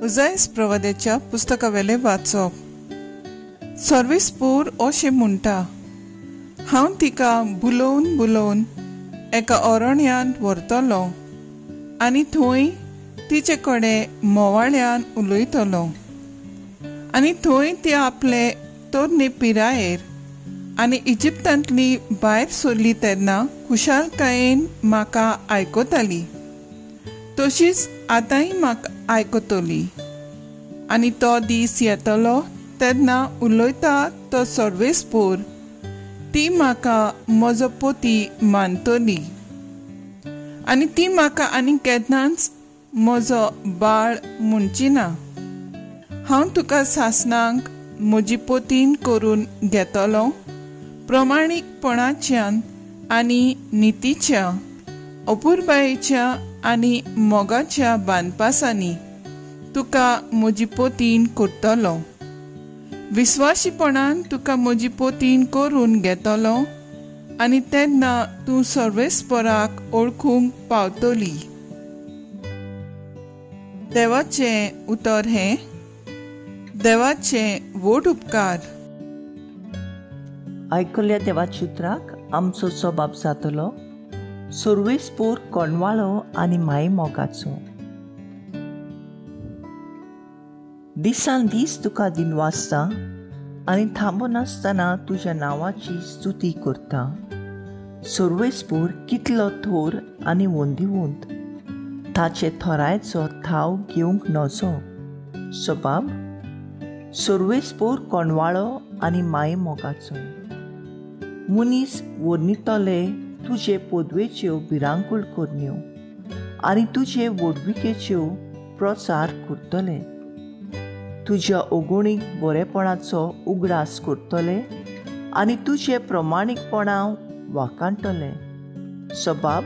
उजाईस प्रवाद्याच्या पुस्तकावेले वाचप. सर्वेस्पूर अशें म्हणटा, हांव तिका बुलोवन बुलोवन एका अरण्यात व्हरतलो आनी थंय तिचे कडेन मोवाळ्यान उलयतलो. आनी थंय ती आपले तरणे पिरायेर आनी इजिप्तांतली भायर सरली तेन्ना खुशालकायेन म्हाका आयकताली. तशीच आतांय म्हाका आयकतली. आनी तो दीस येतलो तेन्ना उलयता तो सर्वेस्पूर ती म्हाका म्हजो पोती मानतली. आनी ती म्हाका आनी केन्नाच म्हजो बाळ म्हणची ना. हांव तुका सासणांक म्हजी पोतीन करून घेतलो. प्रमाणीकपणाच्यान आनी नितीच्या, अपुरबायेच्या आनी मोगाच्या बांदपासांनी तुका म्हजी पोतीन करतलो. विस्वाशीपणान तुका म्हजी पोतीन करून घेतलो आनी तेन्ना तूं सर्वेस्पराक ओळखूंक पावतली. देवाचें उतर हें. देवाचें व्हड उपकार. आयकल्ल्या देवाच्या उतराक आमचो जबाब जातलो सर्वेस्पूर कोणवाळो आनी माये मोगाचो. दिसान दीस तुका दिनवासता आनी थांबनासतना तुज्या नांवाची स्तुती करता. सर्वेस्पूर कितलो थोर आनी वंदिवंत, ताचे थोरायचो थाव घेवंक नजो. सबाब सर्वेस्पूर कोणवाळो आनी माये मोगाचो. मनीस वर्णितले तुजे पोदवेच्यो भिरांकूळ करण्यो आनी तुजे व्हडविकेच्यो प्रचार करतले. तुज्या ओगोणीक बरेपणाचो उगडास करतले आनी तुजे प्रमाणीकपणा वाखाणटले. सबाब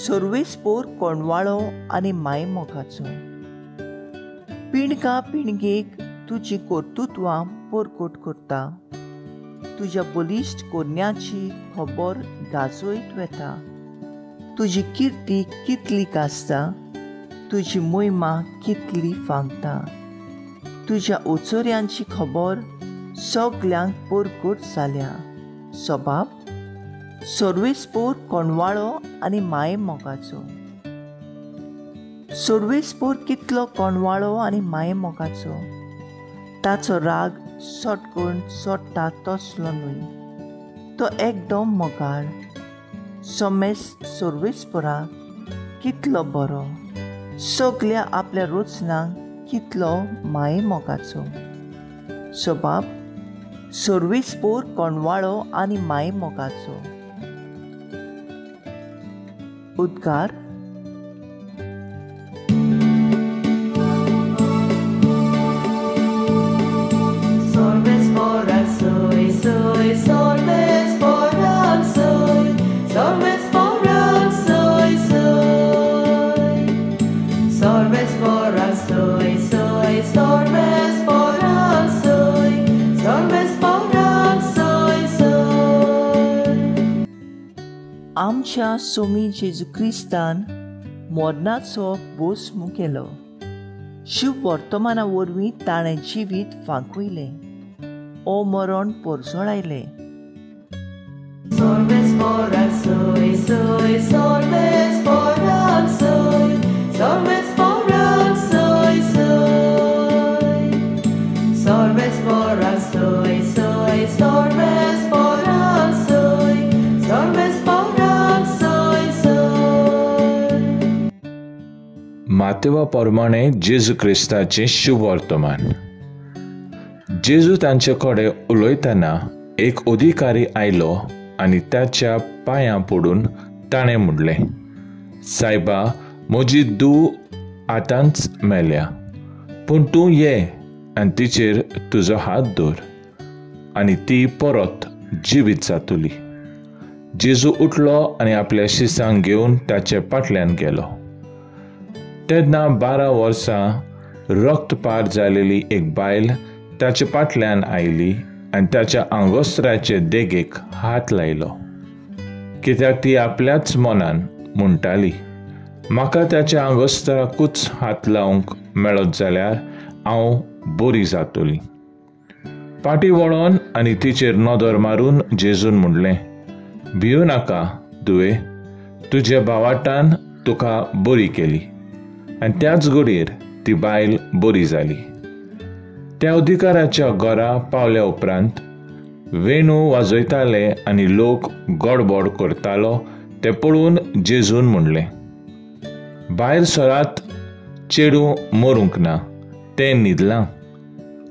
सर्वेस्पूर कोणवाळो आनी माये मोगाचो. पिणगा पिणगेक तुजी कर्तुत्वां परकोट करता. तुज्या बलिश्ट कोन्याची खबर गाजोयत वेता. तुजी किर्ती कितली गाजता, तुजी मोहिमा कितली फांगता. तुज्या ओचोऱ्यांची खबर सगल्यांक परकोट जाल्या. सबाब सर्वेस्पूर कोणवाळो आनी माये मोगाचो. सर्वेस्पूर कितलो कोणवाळो आनी माये मोगाचो. ताचो राग सटकून सोडटा तसलो न्हय. तो एकदम मोगाळ. सोमेस सर्वेस्पुराक कितलो बरो. सगल्या आपल्या रोचनाक कितलो माये मोगाचो. सबाब सर्वेस्पूर कोणवाळो आनी माये मोगाचो. उद्गार. आमच्या सोमी जेजू क्रिस्तान मरणाचो बोसमू केलो. शुभ वर्तमाना वरवीं ताणें जिवीत फांकवयलें. ओ मरण परजोळायलें. मातेवा प्रमाणे जेजू क्रिस्ताचें शुभ वर्तमान. जेजू तांचे कडेन उलयतना एक अधिकारी आयलो आनी ताच्या पांयां पडून ताणें म्हणलें, सायबा, म्हजी धूव आतांच मेल्या, पूण तूं ये आनी तिचेर तुजो हात दवर आनी ती परत जिवीत जातली. जेजू उठलो आनी आपल्या शिसांक घेवन ताचे फाटल्यान गेलो. तेन्ना 12 वर्सां रक्तपात जालेली एक बायल ताचे फाटल्यान आयली आनी ताच्या आंगोस्त्राचे देगेक हात लायलो. कित्याक ती आपल्याच मनान म्हणटाली, म्हाका ताच्या आंगोस्त्राकूच हात लावंक मेळत जाल्यार हांव बरी जातली. फाटीं वळोन आनी तिचेर नदर मारून जेजून म्हणलें, भियो नाका तुवे, तुज्या भावाटान तुका बरी केली. आनी त्याच घडयेर ती बायल बरी जाली. त्या अधिकाराच्या घरा पावल्या उपरांत वेणू वाजयताले आनी लोक गडबड करतालो तें पळोवन जेजून म्हणलें, भायर सरात, चेडूं मरूंक ना, तें न्हिदलां.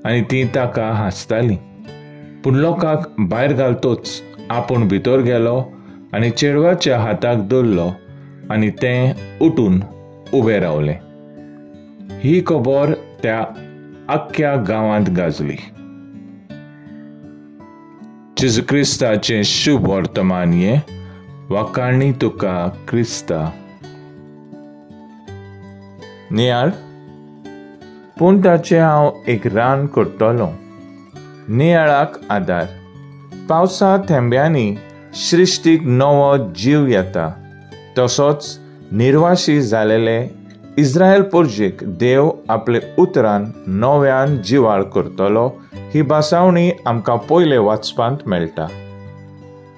आनी ती ताका हांसताली. पूण लोकांक भायर घालतोच आपूण भितर गेलो आनी चेडवाच्या हाताक धरलो आनी तें उठून उबें रावलें. ही खबर त्या आख्ख्या गांवांत गाजली. जेजू क्रिस्ताचें शुभ वर्तमान हें, वाखाणणी तुका क्रिस्ता. नियाळ, पूण ताचें हांव एक रान करतलों, नियाळाक आदार. पावसा थेंब्यांनी सृश्टीक नवो जीव येता, तसोच निर्वाशी जालेले इस्रायल परजेक देव आपले उतरान नव्यान जिवाळ करतलो, ही बासावणी आमकां पयले वाचपांत मेळटा.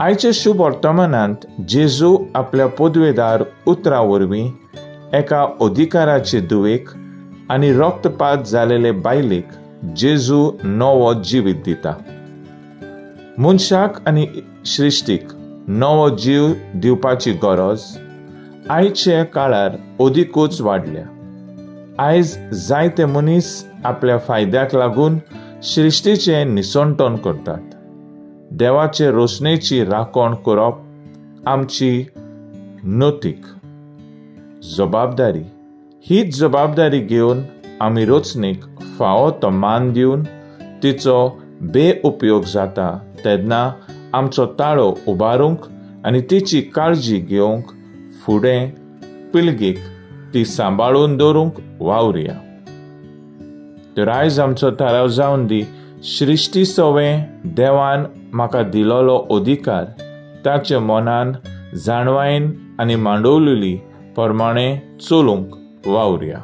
आयचे शुभ वर्तमानांत जेजू आपल्या पदवेदार उतरा वरवीं एका अधिकाराचे दुवेक आनी रक्तपात जालेले बायलेक जेजू नवो जिवीत दिता. मनशाक आनी सृश्टीक नवो जीव दिवपाची गरज आयचे काळार अदिकूच वाडल्या. आयज जायते मनीस आपल्या फायद्याक लागून सृश्टीचें निसंटन करतात. देवाचे रोशनेची राखण करप आमची नैतीक जबाबदारी. हीच जबाबदारी घेवन आमी रचनेक फावो तो मान दिवन तिचो बेउपयोग जाता तेन्ना आमचो ताळो उबारूंक आनी तिची काळजी घेवंक फुडें पिळगेक ती सांबाळून दवरूंक वावुरया. तर आयज आमचो थाराव जावन दी, सृश्टी सवें देवान म्हाका दिलोलो अधिकार ताच्या मनान जाणवायेन आनी मांडवलेली प्रमाणें चलूंक वावुरया.